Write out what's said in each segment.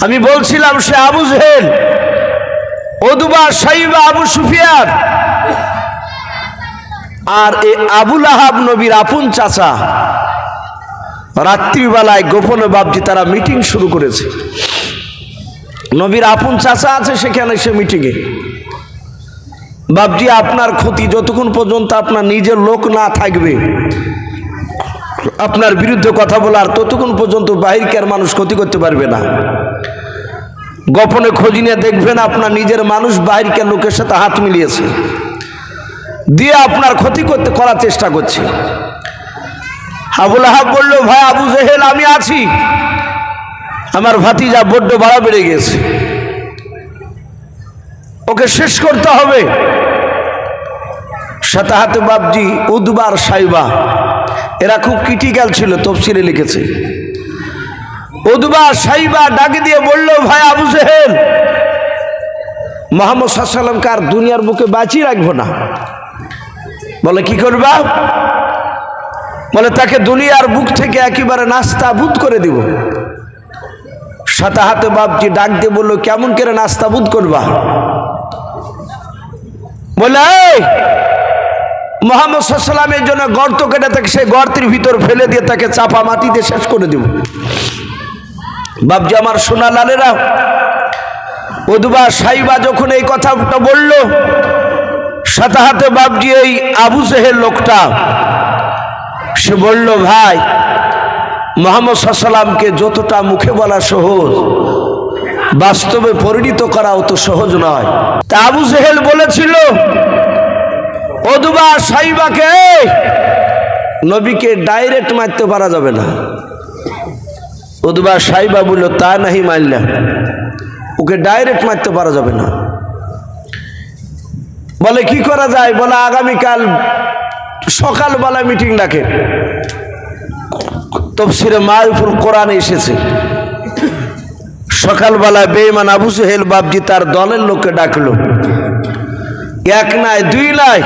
আমি বলছিলাম সে আবু জেহেল, উতবা, শাইবা, আবু সুফিয়ান আর এ আবু লাহাব নবীর আপন চাচা রাত্রিবেলায় গোপনে বাপজি তারা মিটিং শুরু করেছে। নবীর আপন চাচা আছে সেখানে, সে মিটিংয়ে। বাপজি আপনার ক্ষতি যতক্ষণ পর্যন্ত আপনার নিজের লোক না থাকবে, আপনার বিরুদ্ধে কথা বলার, ততক্ষণ পর্যন্ত বাহিরকার মানুষ ক্ষতি করতে পারবে না। গোপনে খোঁজ নিয়ে দেখবেন আপনার নিজের মানুষ বাহিরকার লোকের সাথে হাত মিলিয়েছে, দিয়ে আপনার ক্ষতি করার চেষ্টা করছে। আবু লাহাব বলল, ভাই আবু জেহেল আমি আছি, আমার ভাতিজা বড্ড বাড়া বেড়ে গেছে, ওকে শেষ করতে হবে। সাথে হাতে বাপজি উতবা আর শাইবা এরা খুব ক্রিটিক্যাল ছিল, তফসিরে লিখেছে। উতবা শাইবা ডাকে দিয়ে বলল, ভাই আবু জেহেল, মুহাম্মদ সাল্লাল্লাহু আলাইহি ওয়াসাল্লামকে আর দুনিয়ার বুকে বাঁচিয়ে রাখবো না। বলে কি করবা? বলে তাকে দুনিয়ার বুক থেকে একেবারে নাস্তাবুদ করে দিব। সাথে হাতে বাপজি ডাক দিয়ে বললো, কেমন করে নাস্তাবুদ করবা? বলে মুহাম্মদ সাল্লাল্লাহু আলাইহি ওয়াসাল্লামের জন্য গর্ত কেটে তাকে সেই গর্তের ভিতর ফেলে দিয়ে তাকে চাপা মাটিতে শেষ করে দেব। বাপজি আমার সোনা লালেরা, উতবা শাইবা যখন এই কথাটা বলল, সাথে হাতে বাপজি এই আবু জেহেল লোকটা সে বলল, ভাই মুহাম্মদ সাল্লাল্লাহু আলাইহি ওয়াসাল্লামকে যতটা মুখে বলা সহজ, বাস্তবে পরিণত করা অত সহজ নয়। তা আবু জেহেল বলেছিল উতবা শাইবাকে, নবীকে ডাইরেক্ট মারতে পারা যাবে না। উতবা শাইবা বলল, তা নাহি মারলাম, ওকে ডাইরেক্ট মারতে পারা যাবে না। বলে কি করা যায়? বলে আগামীকাল সকালবেলা মিটিং ডাকে। তাফসীরে মারিফুল কোরআনে এসেছে, সকালবেলা বেঈমান আবু জেহেল বাপজি তার দলের লোককে ডাকলো। এক নয়, দুই নয়,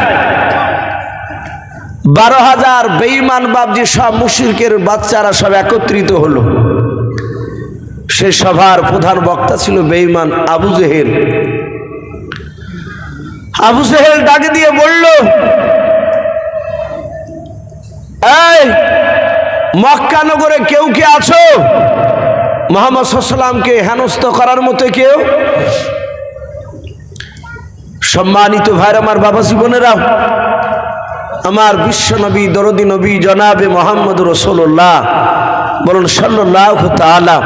12,000 বেঈমান বাপজি সব মুশরিকের বাচ্চারা সব একত্রিত হলো। সে সভার প্রধান বক্তা ছিল বেঈমান আবু জেহেল। আবু জেহেল ডাকে দিয়ে বলল, এই মক্কা নগরে কেউ কে আছো মুহাম্মদ সাল্লাল্লাহু আলাইহি ওয়াসাল্লামকে হেনস্থ করার মতো কেউ? সম্মানিত ভাইরা আমার, বাবা জীবনেরা, আমার বিশ্ব নবী দরদি নবী জনাবে মোহাম্মদ রাসূলুল্লাহ বলুন সাল্লাল্লাহু তাআলা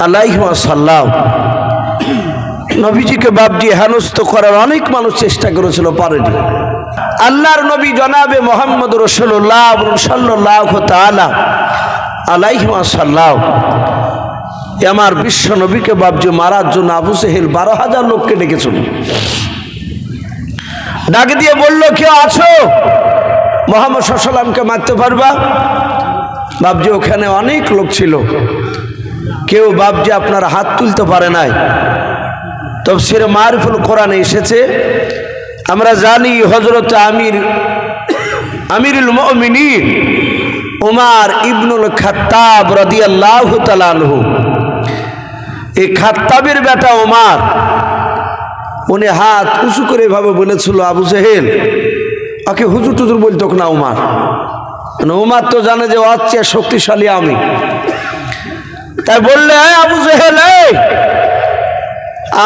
আলাইহি ওয়াসাল্লাম, নবীজিকে বাপজি হেনস্থ করার অনেক মানুষ চেষ্টা করেছিল, পারেনি। আল্লাহর নবী জনাবে মোহাম্মদ রাসূলুল্লাহ বলুন সাল্লাল্লাহু তাআলা আলাইহি ওয়াসাল্লাম, আমার বিশ্ব নবীকে বাপজি মারার জন্য আবু জেহেল 12,000 লোককে ডেকেছিল। ডাকে দিয়ে বলল, কেউ আছো মুহাম্মদ সাল্লাল্লাহু আলাইহি ওয়াসাল্লামকে মারতে পারবা? বাপজি ওখানে অনেক লোক ছিল, কেউ বাপজি আপনার হাত তুলতে পারে নাই। তাফসীরে মারিফুল কোরআনে এসেছে, আমরা জানি হযরত আমিরুল মুমিনিন উমর ইবনুল খাত্তাব রাদিয়াল্লাহু তাআলা আনহু, এই খাত্তাবের বেটা উমর, উনি হাত উঁচু করে এভাবে বলেছিল, আবু জেহেল, ওকে হুজুর টুজুর বলতো না উমর, উমর তো জানে যে ওর চেয়ে শক্তিশালী আমি। তাই বললে, আবু জেহেল,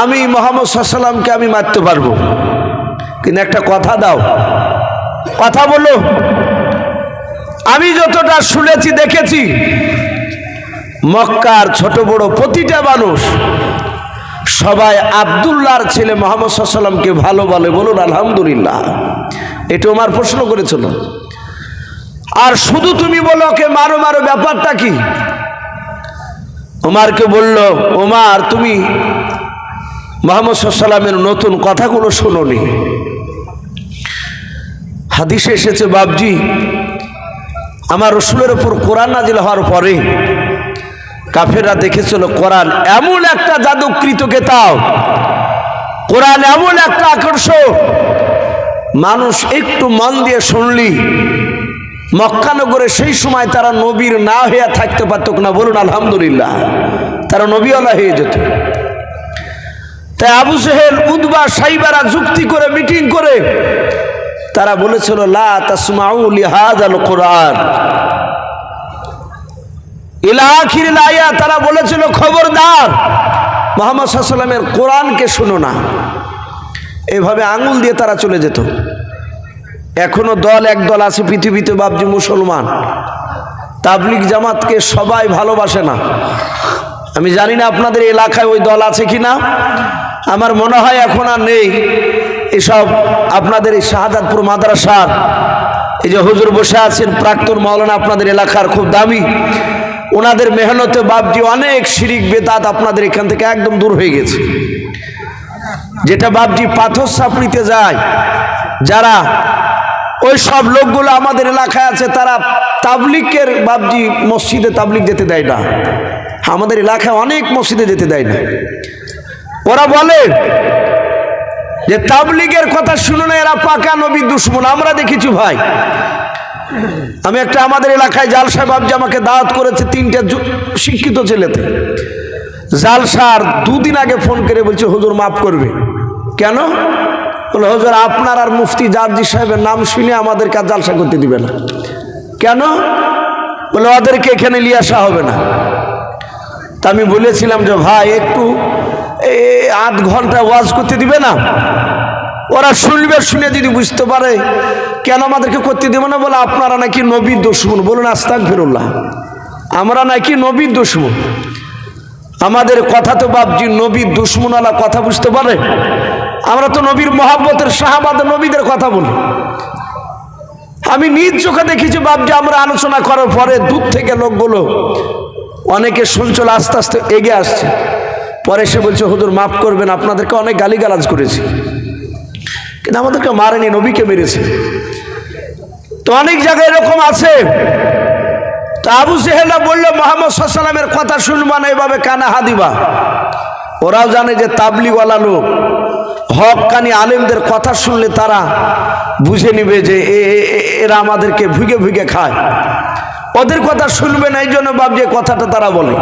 আমি মুহাম্মদ সাল্লাল্লাহু আলাইহি ওয়াসাল্লামকে আমি মারতে পারবো, কিন্তু একটা কথা দাও। কথা বলো। আমি যতটা শুনেছি দেখেছি, মক্কার ছোট বড় প্রতিটা মানুষ সবাই আব্দুল্লাহর ছেলে মুহাম্মদ সাল্লাল্লাহু আলাইহি ওয়াসাল্লামকে ভালো বলে, বলুন আলহামদুলিল্লাহ। এটা ওমর প্রশ্ন করেছিল। আর শুধু তুমি বলো ওকে মারো মারো, ব্যাপারটা কি? ওমরকে বলল, ওমর তুমি মুহাম্মদ সাল্লাল্লাহু আলাইহি ওয়াসাল্লামের নতুন কথাগুলো শোনোনি। হাদিসে এসেছে বাপজি, আমার রাসূলের উপর কোরআন নাজিল হওয়ার পরে কাফেররা দেখেছিল কোরআন এমন একটা জাদুকৃত কিতাব, কোরআন এমন একটা আকর্ষণ, মানুষ একটু মন দিয়ে শুনলি মক্কানগরে সেই সময় তারা নবীর না হইয়া থাকতে পারত না, বলুন আলহামদুলিল্লাহ, তারা নবীওয়ালা হয়ে যেত। তাই আবু জেহেল, উতবা, সাইবারা যুক্তি করে, মিটিং করে তারা বলেছিল লা তাসমাউ লিহাযাল কুরআন ইলা আখিরিল আয়াত। তারা বলেছিল খবরদার মুহাম্মদ সাল্লাল্লাহু আলাইহি ওয়াসাল্লামের কোরআনকে শুনো না। এভাবে আঙুল দিয়ে তারা চলে যেত। এখনো একদল আছে পৃথিবীতে বাবজি মুসলমান, তাবলিগ জামাতকে সবাই ভালোবাসে না। আমি জানি না আপনাদের এলাকায় ওই দল আছে কিনা, আমার মনে হয় এখন আর নেই। এসব আপনাদের এই শাহাদাতপুর মাদ্রাসার এই যে হুজুর বসে আছেন প্রাক্তন মাওলানা, আপনাদের এলাকার খুব দামি, ওনাদের মেহনতে বাবজি অনেক শিরিক বেদাত আপনাদের এখান থেকে একদম দূর হয়ে গেছে। যেটা বাবজি পাথর সাপড়িতে যায়, যারা ওই সব লোকগুলো আমাদের এলাকায় আছে, তারা তাবলিগের বাবজি মসজিদে তাবলিগ যেতে দেয় না। আমাদের এলাকায় অনেক মসজিদে যেতে দেয় না। ওরা বলে যে তাবলিগের কথা শুনে না, এরা পাকা নবী দুশমন। আমরা দেখেছি ভাই, আমি একটা আমাদের এলাকায় জালসা বাবজি আমাকে দাওয়াত করেছে 3টে শিক্ষিত ছেলেতে। জালসার 2 দিন আগে ফোন করে বলছে হুজুর মাফ করবে। কেন? বলে হুজুর আপনার আর মুফতি জারজি সাহেবের নাম শুনে আমাদের কাজ জালসা করতে দিবে না। কেন? বলে ওদেরকে এখানে নিয়ে আসা হবে না। তা আমি বলেছিলাম যে ভাই একটু 8 ঘন্টা ওয়াজ করতে দিবে না? ওরা শুনবে, শুনে যদি বুঝতে পারে কেন আমাদেরকে করতে দেবে না? বলে আপনারা নাকি নবীর দুশমন। বলুন আস্তাগফিরুল্লাহ, আমরা নাকি নবীর দুশমন? আমাদের কথা তো বাবজি নবীর দুশমনওয়ালা কথা বুঝতে পারে। আমরা তো নবীর মহাব্বতের সাহাবাদের নবীদের কথা বলি। আমি নিজ চোখে দেখেছি বাবজি, আমরা আলোচনা করার পরে দূর থেকে লোকগুলো অনেকে শুনছিল, আস্তে আস্তে এগিয়ে আসছে। পরে সে বলছে হুজুর মাফ করবেন, আপনাদেরকে অনেক গালিগালাজ করেছি, কিন্তু আমাদেরকে মারেনি, নবীকে মেরেছে। তো অনেক জায়গায় এরকম আছে। তা আবু জেহেল বলল মুহাম্মদ সাল্লাল্লাহু আলাইহি ওয়াসাল্লামের কথা শুনবা না, এভাবে কানা হাদিবা। ওরাও জানে যে তাবলিগওয়ালা লোক হক্কানি আলেমদের কথা শুনলে তারা বুঝে নিবে যে এরা আমাদেরকে ভুগে ভুগে খায়, ওদের কথা শুনবে না। এই জন্য বাবজি কথাটা তারা বলে।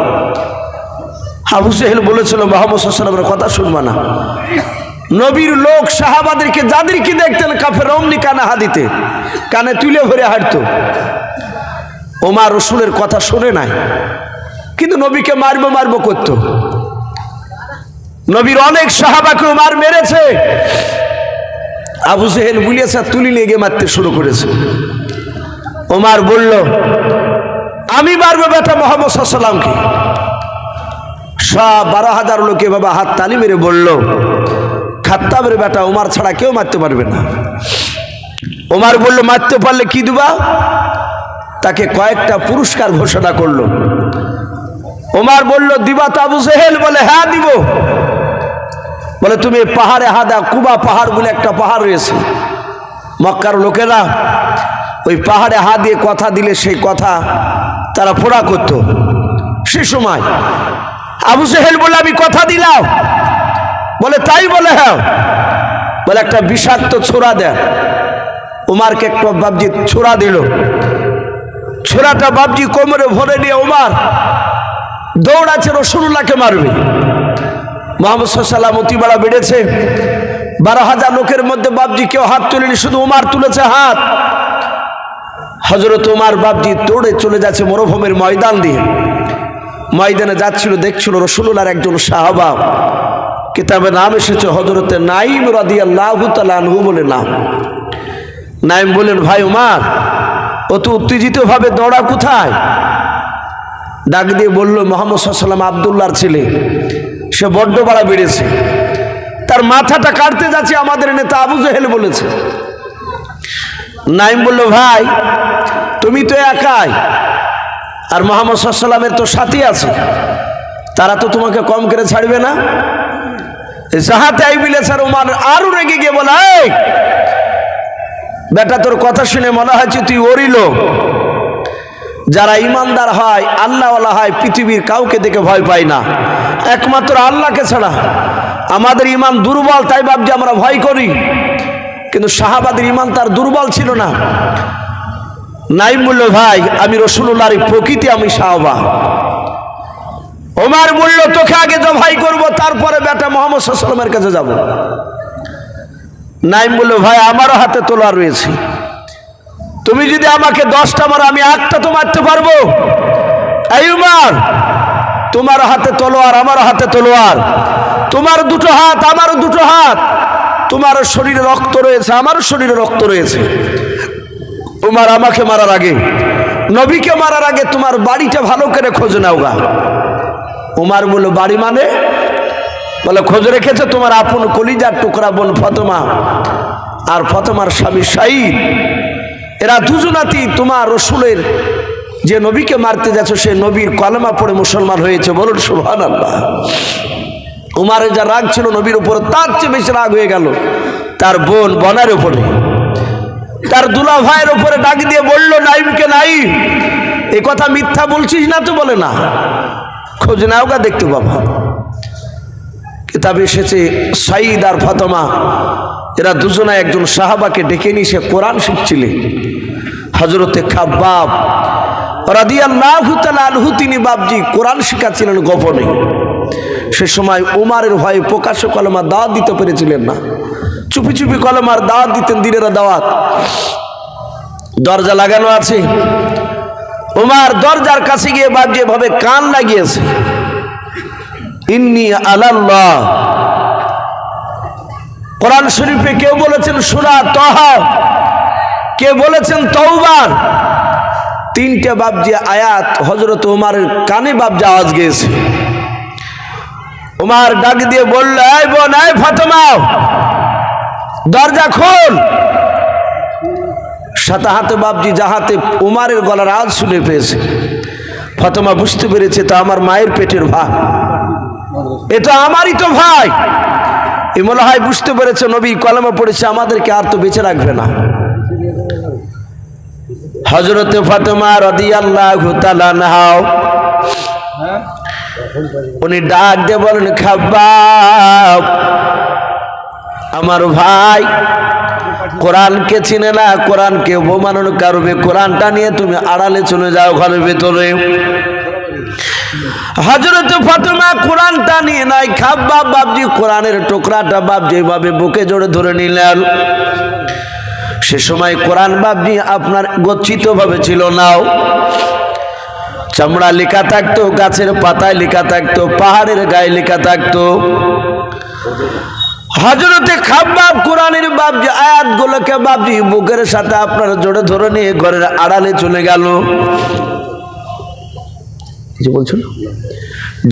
আবু জেহেল বলেছিল মুহাম্মদ সাল্লাল্লাহু আলাইহি ওয়াসাল্লামের কথা শুনবা না। নবীর লোক সাহাবাদেরকে যাদেরকে দেখতেন কাফের অমনি কানা হাদিতে, কানে তুলে ভরে হাঁটতো। ওমর রসুলের কথা শুনে নাই, কিন্তু নবীকে মারবো মারবো করতো। নবীর অনেক সাহাবাকে ওমর মেরেছে। আবু জেহেল বুলিয়েছে, তুলি নিয়ে গিয়ে মারতে শুরু করেছে। ওমর বলল আমি মারবো বেটা মুহাম্মদ সাল্লাল্লাহু আলাইহি ওয়াসাল্লামকে। সব 12,000 লোকে বাবা হাত তালি মেরে বলল খাত্তাবের বেটা ওমর ছাড়া কেউ মারতে পারবে না। ওমর বলল মারতে পারলে কি দিবা? তাকে কয়েকটা পুরস্কার ঘোষণা করলো। ওমর বলল দিবা তো আবু জেহেল? বলে হ্যাঁ দিব। বলে তুমি পাহাড়ে হাদা, কুবা পাহাড় বলে একটা পাহাড় রয়েছে, মক্কার লোকেরা ওই পাহাড়ে হাত দিয়ে কথা দিলে সেই কথা তারা পুরা করত। সে সময় আবু জেহেল বলে আমি কথা দিলাম। বলে তাই? বলে হ্যাঁ। বলে একটা বিষাক্ত ছোরা দেন। ওমরকে একটা বাবজি ছোরা দিল। ছোরাটা বাবজি কোমরে ভরে নিয়ে ওমর দৌড়াচ্ছে রাসূলুল্লাহকে মারবে। মুহাম্মদ সাল্লাল্লাহু আলাইহি ওয়াসাল্লাম অতিবাড়া বেড়েছে। 12,000 লোকের মধ্যে বাবজি কেউ হাত তুলেনি, শুধু ওমর তুলেছে হাত। হযরত ওমর বাবজি দৌড়ে চলে যাচ্ছে মরুভূমির ময়দান দিয়ে। ময়দানে যাচ্ছিল, দেখছিল রাসূলুল্লাহর একজন সাহাবা, কিতাবে নাম এসেছে হযরতে নাঈম রাদিয়াল্লাহু তাআলা আনহু বলে নাম। নাঈম বলেন ভাই ওমর অত উত্তেজিত ভাবে দৌড়া কোথায়? ডাক দিয়ে বলল মুহাম্মদ সাল্লাল্লাহু আলাইহি ওয়াসাল্লাম আব্দুল্লাহর ছেলে, সে বড্ড বাড়া বেড়েছে, তার মাথাটা কাটতে যাচ্ছে আমাদের নেতা আবু জেহেল বলেছে। নাঈম বলল ভাই তুমি তো একাই, আর মুহাম্মদ সাল্লাল্লাহু আলাইহি ওয়াসাল্লামের তো সাথী আছে, তারা তো তোমাকে কম করে ছাড়বে না। যাহাতে আইবিলে স্যার ওমর আরো রেগে গিয়ে বলে এই বেটা তোর কথা শুনে মনে হচ্ছে তুই ওরই লোক। যারা ইমানদার হয়, আল্লাহওয়ালা হয়, পৃথিবীর কাউকে দেখে ভয় পায় না, একমাত্র আল্লাহকে ছাড়া। আমাদের ইমান দুর্বল, তাই ভাবছি আমরা ভয় করি, কিন্তু সাহাবাদের ইমান তার দুর্বল ছিল না। নাইম বলল, ভাই আমি রাসূলুল্লাহর প্রকৃতি, আমি সাহাবা। ওমর বলল, তোকে আগে জবাই করব, তারপরে বেটা মুহাম্মদ সাল্লাল্লাহু আলাইহি ওয়াসাল্লামের কাছে যাব। নাইম বলল, ভাই আমারও হাতে তলোয়ার রয়েছে, তুমি যদি আমাকে 10টা মারো আমি একটা তো মারতে পারবো। এই উমর, তোমার হাতে তলোয়ার, আমার হাতে তলোয়ার, তোমার দুটো হাত, আমারও দুটো হাত, তোমার শরীরে রক্ত রয়েছে, আমারও শরীরে রক্ত রয়েছে। উমর, আমাকে মারার আগে, নবীকে মারার আগে তোমার বাড়িটা ভালো করে খোঁজ নাও গা। উমর বলল, বাড়ি মানে? বলে, খোঁজ রেখেছে তোমার আপন কলিজার টুকরা বোন ফাতেমা আর ফাতেমার স্বামী শাহিদ, এরা দুজনাতেই তোমার রাসূলের যে নবীকে মারতে যাচ্ছ সে নবীর কলেমা পড়ে মুসলমান হয়েছে। বলুন সুবহানাল্লাহ। উমারের যা রাগ ছিল নবীর উপর, তার চেয়ে বেশি রাগ হয়ে গেল তার বোন বনের উপরে, তার দুলা ভাইয়ের উপরে ডাক দিয়ে বলল, নাইমকে, নাইম এ কথা মিথ্যা বলছিস না তো? বলে, না, খোঁজ নাও গা, দেখতে বাবা। কিতাবে এসেছে সাঈদ আর ফাতেমা এরা দুজনে একজন সাহাবাকে ডেকে নিয়ে সে কোরআন শিখছিলেন। হযরতে খাব্বাব রাদিয়াল্লাহু তাআলা আনহু তিনি বাপজি কোরআন শিখাচ্ছিলেন গোপনে। সে সময় উমারের ভয়ে প্রকাশ্যে কলেমার দাওয়াত দিতে পেরেছিলেন না, চুপি চুপি কলেমার দাওয়াত দিতেন, দিনের দাওয়াত। দরজা লাগানো আছে, উমার দরজার কাছে গিয়ে বাপজি এভাবে কান লাগিয়েছে, ইন্নী আলাল্লাহ। কোরআন শরীফে কেউ বলেছেন সূরা তাহা, কেউ বলেছেন তাওবা, 3টে বাপজি আয়াত হযরত উমারের কানে বাপজি আওয়াজ গিয়েছে। উমার ডাক দিয়ে বলল, এই বোন, এই ফাতেমা, দরজা খোল। সাথে হাতে বাপজি যাহাতে উমারের গলার আওয়াজ শুনে পেয়েছে। ফাতেমা বুঝতে পেরেছে তো আমার মায়ের পেটের ভাই, এ তো আমারই তো ভাই। এ মনে হয় বুঝতে পেরেছে নবী কলেমা পড়েছে, আমাদেরকে আর তো বেঁচে রাখবে না। হযরতে ফাতেমা রাদিয়াল্লাহু তাআলা আনহা উনি ডাক দিয়ে বলেন, খাব্বাব, আমার ভাই কোরআনকে চিনে না, কোরআনকে অবমাননা করবে, কোরআনটা নিয়ে তুমি আড়ালে চলে যাও ঘরের ভেতরে। হযরত ফাতেমা কোরআনটা নিয়ে নাই, খাব্বাব বাপজি কোরআনের টুকরাটা বাপজি এভাবে বুকে জড়ে ধরে নিলেন। সে সময় কোরআন বাপজি আপনার গচ্ছিত ভাবে ছিল না, চামড়া লেখা থাকতো, গাছের পাতায় লেখা থাকতো, পাহাড়ের গায়ে লেখা থাকতো। হযরতে খাব্বাব কোরআনের বাপজি আয়াতগুলোকে বাপজি বুকের সাথে আপনার জড়ে ধরে নিয়ে ঘরের আড়ালে চলে গেল। কিছু বলছেন?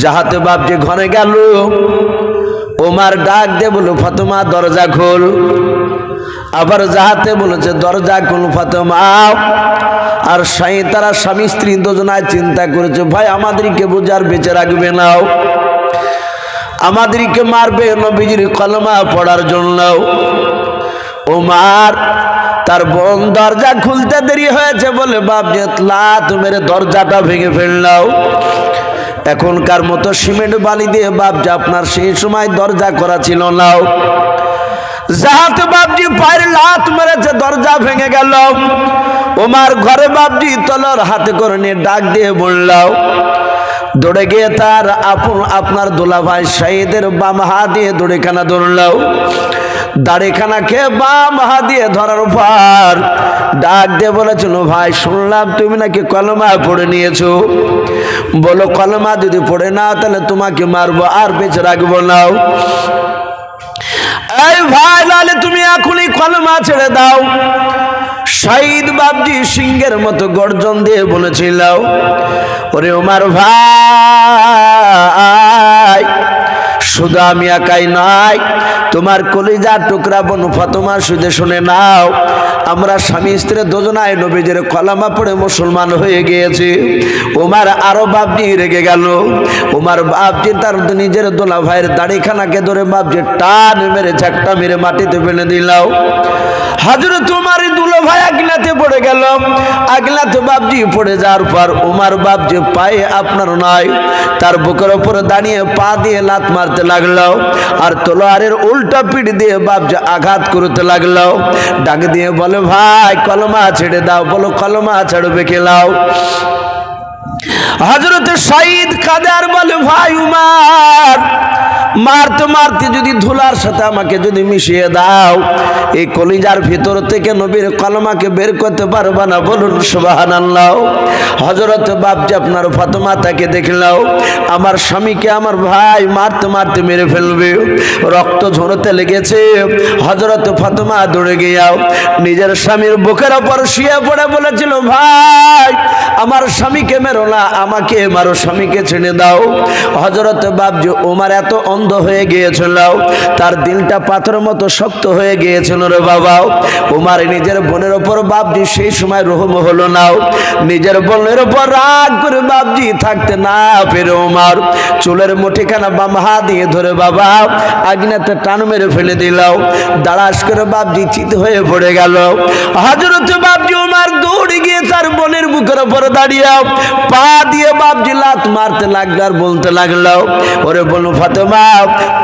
যাহাতে বাপজি ঘরে গেল, ওমর ডাক দিয়ে বলল, ফাতেমা দরজা খোল। আবার যাহাতে বলেছে দরজা খোল ফাতেমা। আর তারা স্বামী স্ত্রী দুজনায় চিন্তা করেছে, ভাই আমাদেরকে বোঝার বেঁচে রাখবে না, আমাদেরকে মারবে নবীজির কলেমা পড়ার জন্য। ওমর তার বোন দরজা খুলতে দেরি হয়েছে বলে বাপজি লাত মেরে দরজাটা ভেঙে ফেললাও। এখনকার মতো সিমেন্ট বালি দিয়ে বাপজি আপনার সেই সময় দরজা করা ছিল না। যাহাতে বাপজি পায়ের লাত মেরেছে, দরজা ভেঙে গেল। ওমর ঘরে বাপজি তলোয়ার হাতে করে নিয়ে ডাক দিয়ে বলল, দৌড়ে গিয়ে তার আপনার দুলাভাই শাহিদের বাম হাত দিয়ে দড়িখানা ধরল। দাড়িখানা খেয়ে বাম হাত দিয়ে ধরার পর ডাক দিয়ে বলেছিল, ভাই শুনলাম তুমি নাকি কলেমা পড়ে নিয়েছো, বলো কলেমা যদি পড়ে নাও তাহলে তোমাকে মারবো আর বেঁচে রাখবো না। এই ভাই, নাহলে তুমি এখনই কলেমা ছেড়ে দাও। শাহিদ বাপজি সিংহের মতো গর্জন দিয়ে বলেছিল, ওরে ওমর ভাই, শুধু আমি একাই নয়, তোমার কলিজার টুকরা বোন ফাতেমা শুধু শুনে নাও, আমরা স্বামী স্ত্রী দুজনায় নবীজির কলেমা পড়ে মুসলমান হয়ে গিয়েছি। ওমর আরো বাপজি রেগে গেল। ওমর বাপজি তার নিজের দোলা ভাইয়ের দাড়িখানাকে ধরে বাপজি টান মেরে ঝাঁকটা মেরে মাটিতে ফেলে দিল। হযরত উমরের দুলা ভাই আগলাতে পড়ে গেল। আগলাতে বাপজি পড়ে যাওয়ার পর উমর বাপজি পায়ে আপনার নয়, তার বুকের উপরে দাঁড়িয়ে পা দিয়ে লাত মারতে লাগলো আর তলোয়ারের উল্টা পিঠ দিয়ে বাপজি আঘাত করতে লাগলো। ডাক দিয়ে বলে, বলে ভাই কলমা ছেড়ে দাও। বলো কলমা ছাড়বে কে? লাও। হযরত সাঈদ কাঁদে আর বলে ভাই উমর, মারতে মারতে যদি ধুলার সাথে আমাকে যদি মিশিয়ে দাও, এই কলিজার ভিতর থেকে নবীর কলমাকে বের করতে পারবা না। বলুন সুবহানাল্লাহ। হযরত বাপজি আপনার ফাতেমা তাকে দেখলাও, আমার স্বামীকে আমার ভাই মারতে মারতে মেরে ফেলবে, রক্ত ঝরতে লেগেছে। হযরত ফাতেমা দৌড়ে গিয়াও নিজের স্বামীর বুকের উপর শুয়ে পড়ে বলেছিল, ভাই আমার স্বামীকে মেরো না, আমাকে মারো, স্বামীকে ছেড়ে দাও। হযরত বাপজি ওমর এত অন্ধ হয়ে গিয়েছিল, তার দিলটা পাথরের মতো শক্ত হয়ে গিয়েছিল রে বাবা। ওমর নিজের বোনের উপর বাপজি সেই সময় রহম হলো না, নিজের বোনের উপর রাগ করে বাপজি থাকতে না পেরে ওমর চুলের মুঠিখানা বাম হাত দিয়ে ধরে বাবা আগুনেতে টান মেরে ফেলে দিলাও। দাঁড়াস করে বাপজি চিত হয়ে পড়ে গেল। হযরত বাপজি ওমর দৌড়ে গিয়ে তার বোনের বুকের উপর দাঁড়িয়ে পা দিয়ে বাপজি লাত মারতে লাগলো আর বলতে লাগলো, ওরে বলু ফাতেমা,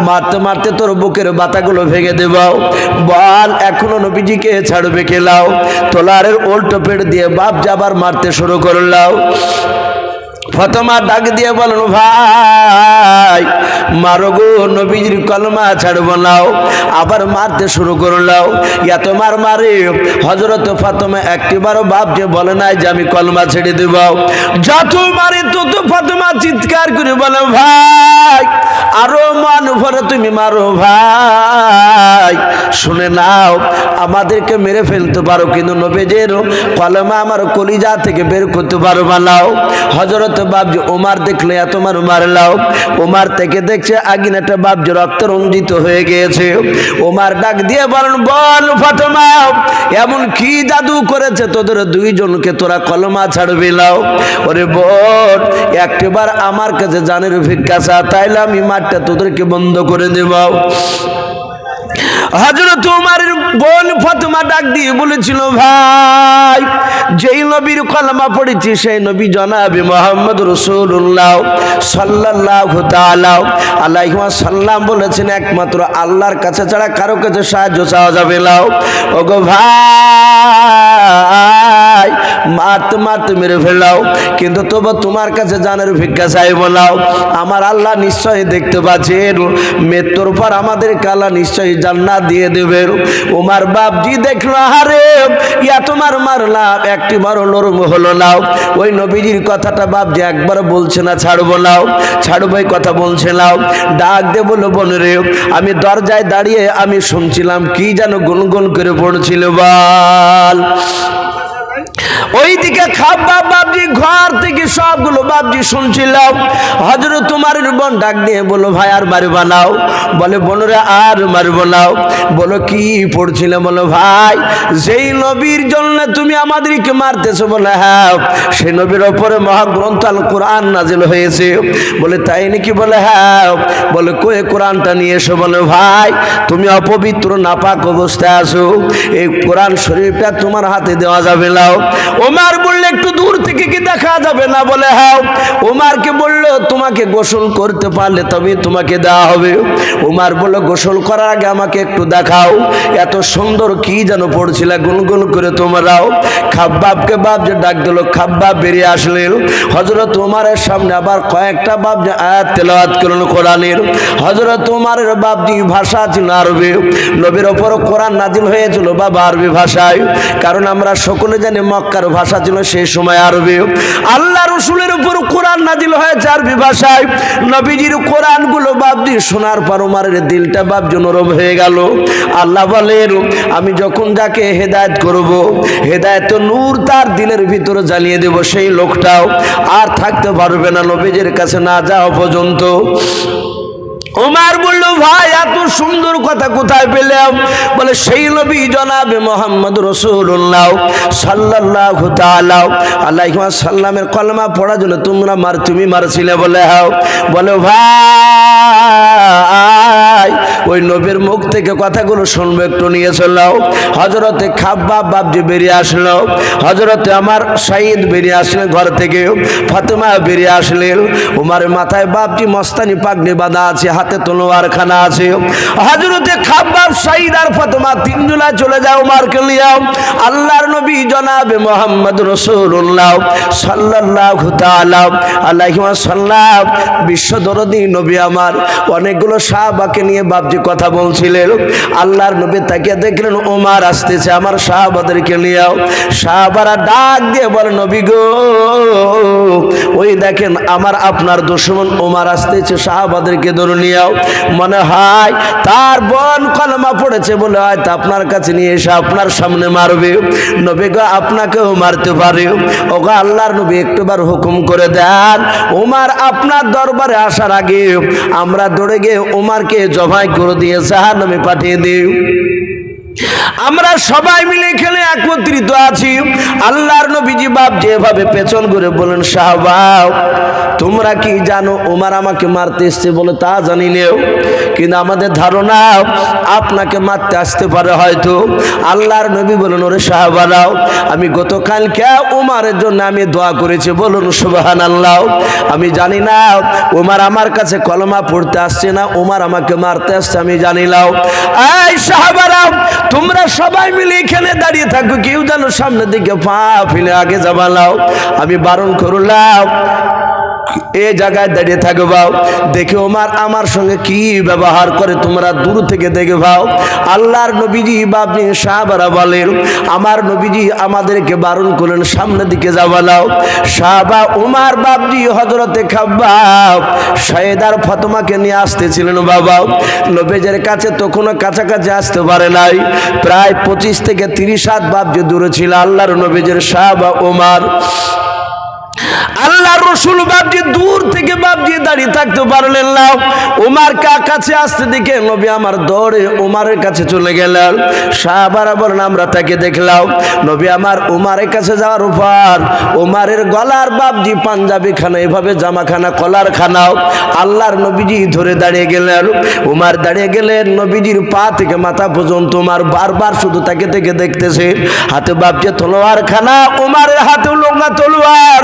মারতে মারতে তোর বুকের বাতাগুলো ভেঙে দেব, বল এখনো নবীজিকে ছাড়বে কে? লাও। তোলারের উল্টো পেট দিয়ে বাপ যাবার মারতে শুরু করলাও। ফাতেমা ডাক দিয়ে বলেন, ভাই মারো গো, নবীজির কলমা ছাড়বো নাও। আবার মারতে শুরু করলাও। এত মার মারে হযরত ফাতেমা একটিবারও বাপ যে বলে নাই যে আমি কলমা ছেড়ে দেব। যত মারে তত ফাতেমা চিৎকার করে বলে, ভাই আরো মান ভরে তুমি মারো, ভাই শুনে নাও, আমাদেরকে মেরে ফেলতে পারো কিন্তু নবীজির কলমা আমার কলিজা থেকে বের করতে পারবা নাও। হযরত বাপজি ওমর দেখলে এত মার মারলাও। ওমর থেকে দেখছে আগুনেটা বাপজি রক্ত রঞ্জিত হয়ে গিয়েছে। ওমর ডাক দিয়ে বলেন, বল ফাতেমা, এমন কি জাদু করেছে তোদের দুইজনকে তোরা কলমা ছাড়বি? লাও। ওরে বোন, একটিবার আমার কাছে জানের ভিক্ষা চা, তাইলে আমি মাঠটা তোদেরকে বন্ধ করে দেব। হযরত ওমরের বোন ফাতেমা ডাক দিয়ে বলেছিল, ভাই যেই নবীর কলমা পড়েছি সেই নবী জনাবে মুহাম্মদ রাসূলুল্লাহ সাল্লাল্লাহু তাআলা আলাইহি ওয়াসাল্লাম বলেছেন, একমাত্র আল্লাহর কাছে ছাড়া কারো কাছে সাহায্য চাওয়া যাবে না। ওগো ভাই মারতে মারতে মেরে ফেলাও, কিন্তু তবু তোমার কাছে জানের ভিক্ষা চাইব না। আমার আল্লাহ নিশ্চয়ই দেখতে পাচ্ছেন, মৃত্যুর পর আমাদের আল্লাহ নিশ্চয়ই জান্নাত দিয়ে দেবেন। ওমর বাপজি দেখলো, আরে ইয়া তোমার মারলাম, একটি বারো নরম হলো না। ওই নবীজির কথাটা বাপজি একবার বলছে না ছাড়বো না, ছাড়বো এই কথা বলছে না। ডাক দে বলো, বোনরে আমি দরজায় দাঁড়িয়ে আমি শুনছিলাম কি যেন গুনগুন করে পড়ছিল, বল। ওইদিকে খাব্বাব বাপজি ঘর থেকে সবগুলো বাপজি শুনছিলাম। হযরত ওমরের বোন ডাক দিয়ে বলো, ভাই আর মারবা নাও? বলে, বোনরে আর মারবো নাও। বলো কি পড়ছিলে? বলো, ভাই যেই নবীর জন্য তুমি আমাদেরকে মারতেছো। বলে, হ্যাঁ সেই নবীর ওপরে মহাগ্রন্থ আল কোরআন নাজিল হয়েছে। বলে, তাই নাকি? বলে, হ্যাঁ। বলে, কই কোরআনটা নিয়ে এসো। বলে, ভাই তুমি অপবিত্র নাপাক অবস্থায় আছো, এই কোরআন শরীফটা তোমার হাতে দেওয়া যাবে না। ওমর বললে, একটু দূর থেকে কি দেখা যাবে না? বলে, হ্যাঁ। ওমরকে বলল, তোমাকে গোসল করতে পারলে তবে তোমাকে দেওয়া হবে। ওমর বলল, গোসল করার আগে আমাকে একটু দেখাও, এত সুন্দর কি যেন পড়ছিল গুনগুন করে তোমরাও। খাব্বাবকে বাপ যে ডাক দিল, খাব্বাব বেরিয়ে আসলেন। হযরত ওমরের সামনে আবার কয়েকটা বাপ যে আয়াত তেলাওয়াত করলেন কোরআনের। হযরত ওমরের বাপজি ভাষা ছিল আরবি, নবীর ওপর কোরআন নাজিল হয়েছিল বাবা আরবি ভাষায়, কারণ আমরা সকলে জানি মক্কার ভাষা ছিল সেই সময় আরবি। আল্লাহ রসুলের উপর কোরআন নাজিল হয়েছে আরবি ভাষায়। নবীজির কোরআনগুলো বাপজি শোনার পর ওমরের দিলটা বাপজি নরম হয়ে গেল। আল্লাহ বলেন, আমি যখন যাকে হেদায়েত করব, হেদায়েত নূর তার দিলের ভিতরে জ্বালিয়ে দেব, সেই লোকটাও আর থাকতে পারবে না নবীজির কাছে না যাওয়া পর্যন্ত। ওমর বলল, ভাই এত সুন্দর কথা কোথায় পেলাম? বলে, সেই নবী জনাবে মুহাম্মদ রাসূলুল্লাহ সাল্লাল্লাহু তাআলা আলাইহি ওয়াসাল্লামের কলমা পড়ার জন্য তুমি মারছিলে? বলে, হ্যাঁ। বলে, ভাই ওই নবীর মুখ থেকে কথাগুলো শুনবো, একটু নিয়ে চলাও। হযরতে খাব্বাব বাপজি বেরিয়ে আসলো, হযরতে আমার সাইদ বেরিয়ে আসলেন ঘর থেকে, ফাতেমা বেরিয়ে আসলেন। উমারের মাথায় বাপজি মস্তানি পাগড়ি বাঁধা আছে, হাতে তলোয়ার খানা আছে। হযরতে খাব্বাব, সাইদ আর ফাতেমা তিনজনা চলে যাও উমারকে লিয়াও। আল্লাহর নবী জনাবে মুহাম্মদ রাসূলুল্লাহ সাল্লাল্লাহু তাআলা আলাইহি ওয়াসাল্লাম বিশ্ব দরদি নবী আমার অনেকগুলো সাহাবাকে নিয়ে বাপজি কথা বলছিলেন। আল্লাহর নবী তাকিয়ে দেখলেন ওমর আসতেছে, আমার সাহাবাদেরকে নিয়েও। সাহাবারা ডাক দিয়ে বলে, নবী গো, ওই দেখেন আমার আপনার দুশমন ওমর আসতেছে, সাহাবাদেরকে ধরে নিয়েও। মনে হয় তার বোন কলমা পড়েছে বলে হয়তো আপনার কাছে নিয়ে এসে আপনার সামনে মারবে। নবী গো, আপনাকেও মারতে পারে। ওগো আল্লাহর নবী একটুবার হুকুম করে দেন, ওমর আপনার দরবারে আসার আগে আমরা দৌড়ে গিয়ে ওমরকে জবাই করে দিয়ে জাহান্নামে পাঠিয়ে দিই। আমরা সবাই মিলে এখানে একত্রিত আছি। আল্লাহর নবীজি বাপ যেভাবে পেছন করে বলেন, সাহাবা তোমরা কি জানো ওমর আমাকে মারতে এসছে? বলে তা জানি নেও, কিন্তু আমাদের ধারণা আপনাকে মারতে আসতে পারে হয়তো। আল্লাহর নবী বলেন, ওরে সাহাবারাও, আমি গতকালকে ওমরের জন্য আমি দোয়া করেছি, বলুন সুবহানাল্লাহ। আমি জানি না ওমর আমার কাছে কলমা পড়তে আসছে না ওমর আমাকে মারতে আসছে, আমি জানি না। এই সাহাবারাও, তোমরা সবাই মিলে এখানে দাঁড়িয়ে থাকো, কেউ যেন সামনের দিকে পা ফেলে আগে যাবালাও। আমি বারণ করলাম এই জায়গায় দাঁড়িয়ে থাকবাও, দেখে ওমর আমার সঙ্গে কি ব্যবহার করে তোমরা দূর থেকে দেখে ভাও। আল্লাহর নবীজি বাপনি সাহাবারা বলেন, আমার নবীজি আমাদেরকে বারণ করলেন সামনের দিকে যাবালাও। সাহাবা ওমর বাপজি হযরতে খাব্বাব, সাইদার ফাতেমাকে নিয়ে আসতেছিলেন বাবা। নবীজের কাছে তো কোনো কাছাকাছি আসতে পারে নাই, প্রায় 25 থেকে 30 হাত বাপজি দূরে ছিল আল্লাহর নবীজের সাহাবা ওমর। আল্লাহ রসুল বাপজি দূর থেকে বাপজি দাঁড়িয়ে থাকতে পারলেন না। ওমর কাছে আসতে দেখে নবী আমার দৌড়ে ওমরের কাছে চলে গেলেন। সাহাবারা বলেন, আমরা তাকে দেখলাম। নবী আমার ওমরের কাছে যাওয়ার পর ওমরের গলার বাপজি পাঞ্জাবি খানা, এভাবে জামা খানা, কলার খানাও আল্লাহর নবীজি ধরে দাঁড়িয়ে গেলেন। ওমর দাঁড়িয়ে গেলেন, নবীজির পা থেকে মাথা পর্যন্ত ওমর বারবার শুধু তাকে থেকে দেখতেছে। হাতে বাপজি তলোয়ার খানা, ওমরের হাতে লম্বা তলোয়ার।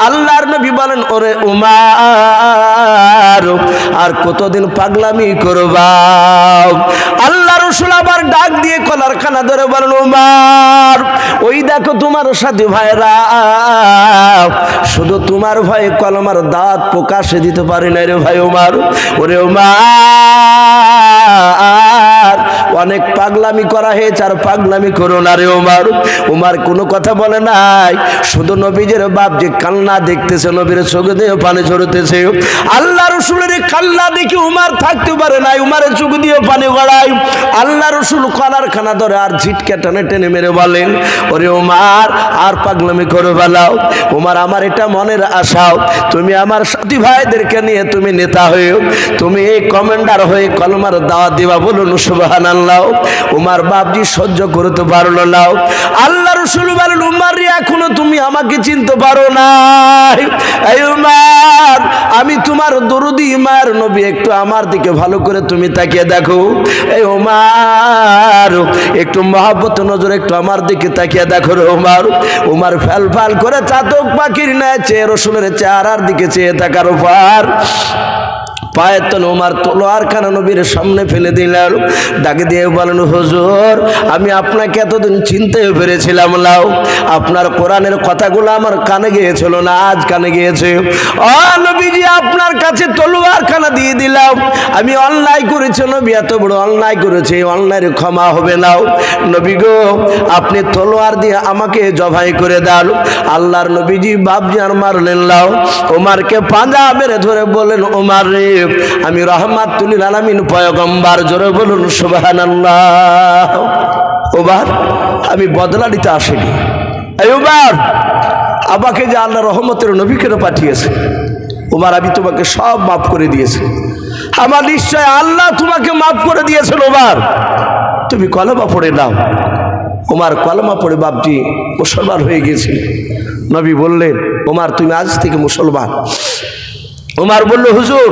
আল্লাহর নবী বলেন, ওরে উমার, আর কতদিন পাগলামি করবা? আল্লাহ রসুল আবার ডাক দিয়ে কলার খানা ধরে বলেন, উমার, ওই দেখো তোমার সাথী ভাইরা, শুধু তোমার ভয়ে কলমার দাঁত প্রকাশে দিতে পারি না রে ভাই উমার। ওরে উমার, অনেক পাগলামি করা হয়েছে, আর পাগলামি করো না রে উমার। উমার কোনো কথা বলে নাই, শুধু নবীজের বাপ যে কান্না দেখতেছে, নবীর চোখ দিয়ে পানি ঝরতেছে। আল্লাহ রসুলের কান্না দেখে উমার থাকতে পারে নাই, উমারের চোখ দিয়ে পানি গড়ায়। আল্লাহ রসুল কলার খানা ধরে আর ঝিটকে টেনে টেনে মেরে বলেন, ওরে উমার, আর পাগলামি করে বেলাও। উমার, আমার এটা মনের আশাও, তুমি আমার সাথী ভাইদেরকে নিয়ে তুমি নেতা হয়ে, তুমি এই কমান্ডার হয়ে কলমার দাওয়াত দিবা, বলুন সুবহানাল্লাহ। উমার বাপজি সহ্য করতে পারলো না। আল্লাহ রসুল বলেন, উমার এখনো তুমি আমাকে চিনতে পারো না। এই উমার, আমি তোমার দরদি মার নবী, একটু আমার দিকে ভালো করে তুমি তাকিয়ে দেখো। এই উমার, একটু মহব্বত নজর একটু আমার দিকে তাকিয়ে দেখো রে উমার। উমার ফ্যাল ফ্যাল করে চাতক পাখির ন্যায় চেয়ে রসুলের চেহারার দিকে চেয়ে থাকার পর পায়ের তলে ওমর তলোয়ার খানা নবীর সামনে ফেলে দিলেন। ডাকে দিয়ে বলেন, হুজুর, আমি আপনাকে এতদিন চিনতে পেরেছিলাম না, আপনার কোরআনের কথাগুলো আমার কানে গিয়েছিল না, আজ কানে গিয়েছে। ও নবীজি, আপনার কাছে তলোয়ার খানা দিয়ে দিলাম, আমি অন্যায় করেছি নবী, এত বড় অন্যায় করেছে, অন্যায়ের ক্ষমা হবে না। নবী গো, আপনি তলোয়ার দিয়ে আমাকে জবাই করে দেন। আল্লাহর নবীজি বাপজি আর মারলেন লাও। ওমরকে পাঁজা মেরে ধরে বলেন, ওমর রে, আমি রহমাতুল লিল আলামিন পয়গম্বর, জোরে বলুন সুবহানাল্লাহ। ওমর, আমি বদলা নিতে আসিনি। এই ওমর, আমাকে যে আল্লাহ রহমতের নবী কেন পাঠিয়েছে, ওমর আমি তোমাকে সব মাফ করে দিয়েছি। আমার নিশ্চয় আল্লাহ তোমাকে মাফ করে দিয়েছেন। ওমর, তুমি কলমা পড়ে নাও। ওমর কলমা পড়ে বাপজি মুসলমান হয়ে গেছিল। নবী বললেন, ওমর তুমি আজ থেকে মুসলমান। ওমর বলল, হুজুর,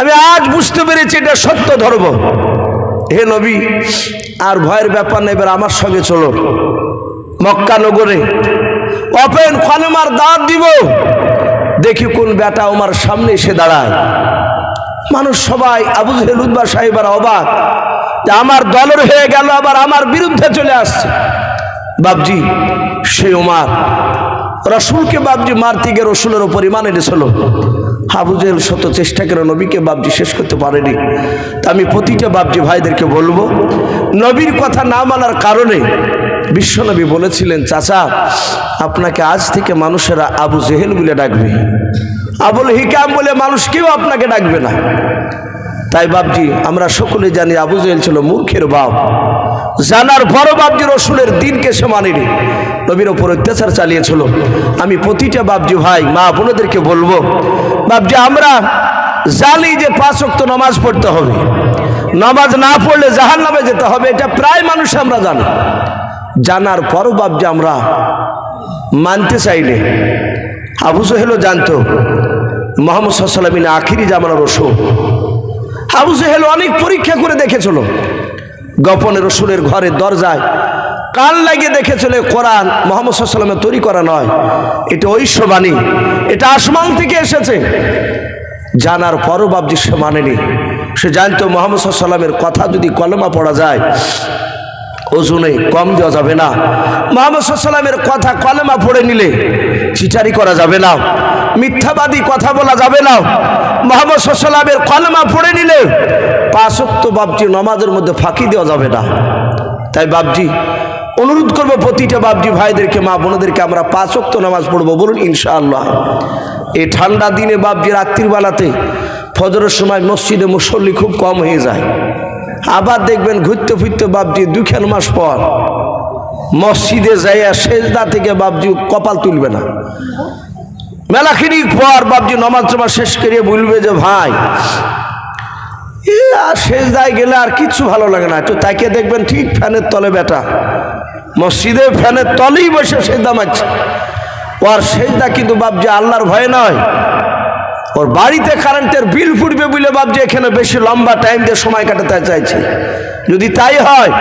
আমি আজ বুঝতে পেরেছি এটা সত্য ধর্ম। হে নবী, আর ভয়ের ব্যাপার নেই, এবার আমার সঙ্গে চলো মক্কা নগরে। ওপেন কলেমার দাঁত দিব, দেখি কোন বেটা আমার সামনে এসে দাঁড়ায়। মানুষ সবাই আবু জেহেল উতবা সাহেবের অবাক যে আমার দলের হয়ে গেল, আবার আমার বিরুদ্ধে চলে আসছে। বাপজি সে ওমর রসুলকে বাপজি মারতে গিয়ে রসুলের ওপর ঈমান এনেছিল। আবু জেহেল শত চেষ্টা করে নবীকে বাপজি শেষ করতে পারেনি। তা আমি প্রতিটা বাপজি ভাইদেরকে বলবো, নবীর কথা না মানার কারণে বিশ্বনবী বলেছিলেন, চাচা আপনাকে আজ থেকে মানুষেরা আবু জেহেল বলে ডাকবে, আবুল হিকাম বলে মানুষ কেউ আপনাকে ডাকবে না। তাই বাপজি আমরা সকলে জানি আবু জেহেল ছিল মূর্খের বাপ। জানার বড় বাপজি রসুলের দিনকে সে মানেনি, নবীর ওপর অত্যাচার চালিয়েছিল। আমি প্রতিটা বাপজি ভাই মা বোনদেরকে বলবো, বাপজি আমরা জানি যে 5 ওয়াক্ত নামাজ পড়তে হবে, নামাজ না পড়লে জাহান্নামে যেতে হবে, এটা প্রায় মানুষ আমরা জানি। জানার পরও বাপজি আমরা মানতে চাইলে, আবু জেহেলও জানতো মুহাম্মদ সাল্লাল্লাহু আলাইহি ওয়াসাল্লাম আখিরি জামানার রসুল। আবু জেহেল অনেক পরীক্ষা করে দেখেছিল, গোপনে রসুলের ঘরের দরজায় কান লাগিয়ে দেখেছিল কোরআন মুহাম্মদ সাল্লাল্লাহু আলাইহি ওয়াসাল্লামের তৈরি করা নয়, এটা ঐশ্ববাণী, এটা আসমান থেকে এসেছে। জানার পরও বাপজি সে মানেনি। সে জানতো মুহাম্মদ সাল্লাল্লাহু আলাইহি ওয়াসাল্লামের কথা যদি কলেমা পড়া যায় ওজনে কম দেওয়া যাবে না। মুহাম্মদ সাল্লাল্লাহু আলাইহি ওয়াসাল্লামের কথা কলেমা পড়ে নিলে চিটারি করা যাবে না, মিথ্যাবাদী কথা বলা যাবে না। মুহাম্মদ সাল্লাল্লাহু আলাইহি ওয়াসাল্লামের কলেমা পড়ে নিলে 5 ওয়াক্ত বাপজি নামাজের মধ্যে ফাঁকি দেওয়া যাবে না। তাই বাপজি অনুরোধ করবো প্রতিটা বাপজি ভাইদেরকে মা বোনদেরকে, আমরা 5 ওয়াক্ত নামাজ পড়বো, বলুন ইনশাআল্লাহ। এই ঠান্ডা দিনে বাপজি রাত্রির বেলাতে ফজরের সময় মসজিদে মুসল্লি খুব কম হয়ে যায়। আবার দেখবেন ঘুরতে ফিরতে বাপজি 2 মাস পর মসজিদে যাইয়া সেজদা থেকে বাপজি কপাল তুলবে না। মেলাখিনী পর বাপজি নামাজ শেষ করিয়ে বলবে যে ভাই সেজদায় গেলে আর কিচ্ছু ভালো লাগে না। একটু তাকিয়ে দেখবেন ঠিক ফ্যানের তলে বেটা মসজিদে ফ্যানের তলেই বসে সেজদা মারছে। ওর সেজদা কিন্তু বাপজি আল্লাহর ভয়ে নয়, ওর বাড়িতে কারেন্টের বিল ফুটবে বলে বাপজি এখানে বেশি লম্বা টাইম দিয়ে সময় কাটাতে চাইছে। যদি তাই হয়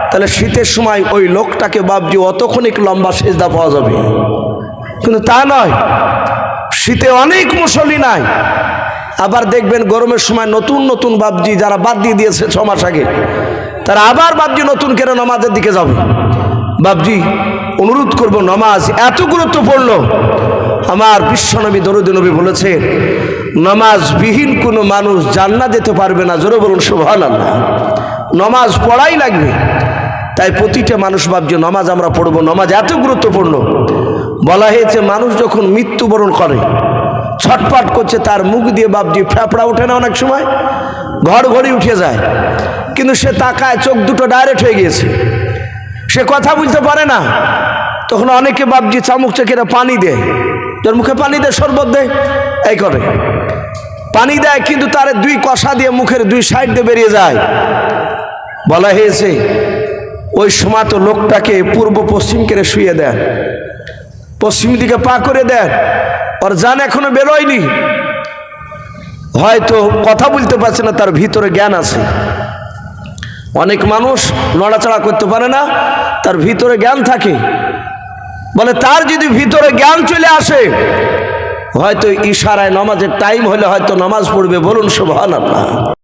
তাহলে শীতের সময় ওই লোকটাকে বাপজি অতক্ষণিক লম্বা সেজদা পাওয়া যাবে, কিন্তু তা নয়। শীতে অনেক মুসল্লি নাই, আবার দেখবেন গরমের সময় নতুন নতুন বাপজি যারা বাদ দিয়ে দিয়েছে 6 মাস আগে, তারা আবার বাপজি নতুন করে নামাজের দিকে যাবে। বাপজি অনুরোধ করব, নামাজ এত গুরুত্বপূর্ণ। আমার বিশ্বনবী দরুদ নবী বলেছে, নামাজবিহীন কোনো মানুষ জান্নাত যেতে পারবে না। জোরে বলুন সুবহানাল্লাহ। নামাজ পড়াই লাগবে। তাই প্রতিটা মানুষ বাপজি নামাজ আমরা পড়বো, নামাজ এত গুরুত্বপূর্ণ। বলা হয়েছে মানুষ যখন মৃত্যুবরণ করে ছটফট করছে, তার মুখ দিয়ে বাপজি ফেফড়া ওঠে না, অনেক সময় ঘড়ঘড়ি উঠে যায়, কিন্তু সে তাকায় চোখ দুটো ডাইরেক্ট হয়ে গিয়েছে, সে কথা বলতে পারে না। তখন অনেকে বাপজি চামচ চেকেরা পানি দেয়, তোর মুখে পানি দেয়, শরবত দেয়, এই করে পানি দেয়, কিন্তু তার 2 কষা দিয়ে মুখের 2 সাইড দিয়ে বেরিয়ে যায়। বলা হয়েছে ওই সময় তো লোকটাকে পূর্ব পশ্চিম করে শুয়ে দেন, পশ্চিম দিকে পা করে দেন, ওর জান এখনো বেরোয়নি, হয়তো কথা বলতে পারছে না, তার ভিতরে জ্ঞান আছে। অনেক মানুষ নড়াচড়া করতে পারে না, তার ভিতরে জ্ঞান থাকে। বলে তার যদি ভিতরে জ্ঞান চলে আসে, হয়তো ইশারায় নামাজের টাইম হলে হয়তো নামাজ পড়বে। বলুন সুবহানাল্লাহ।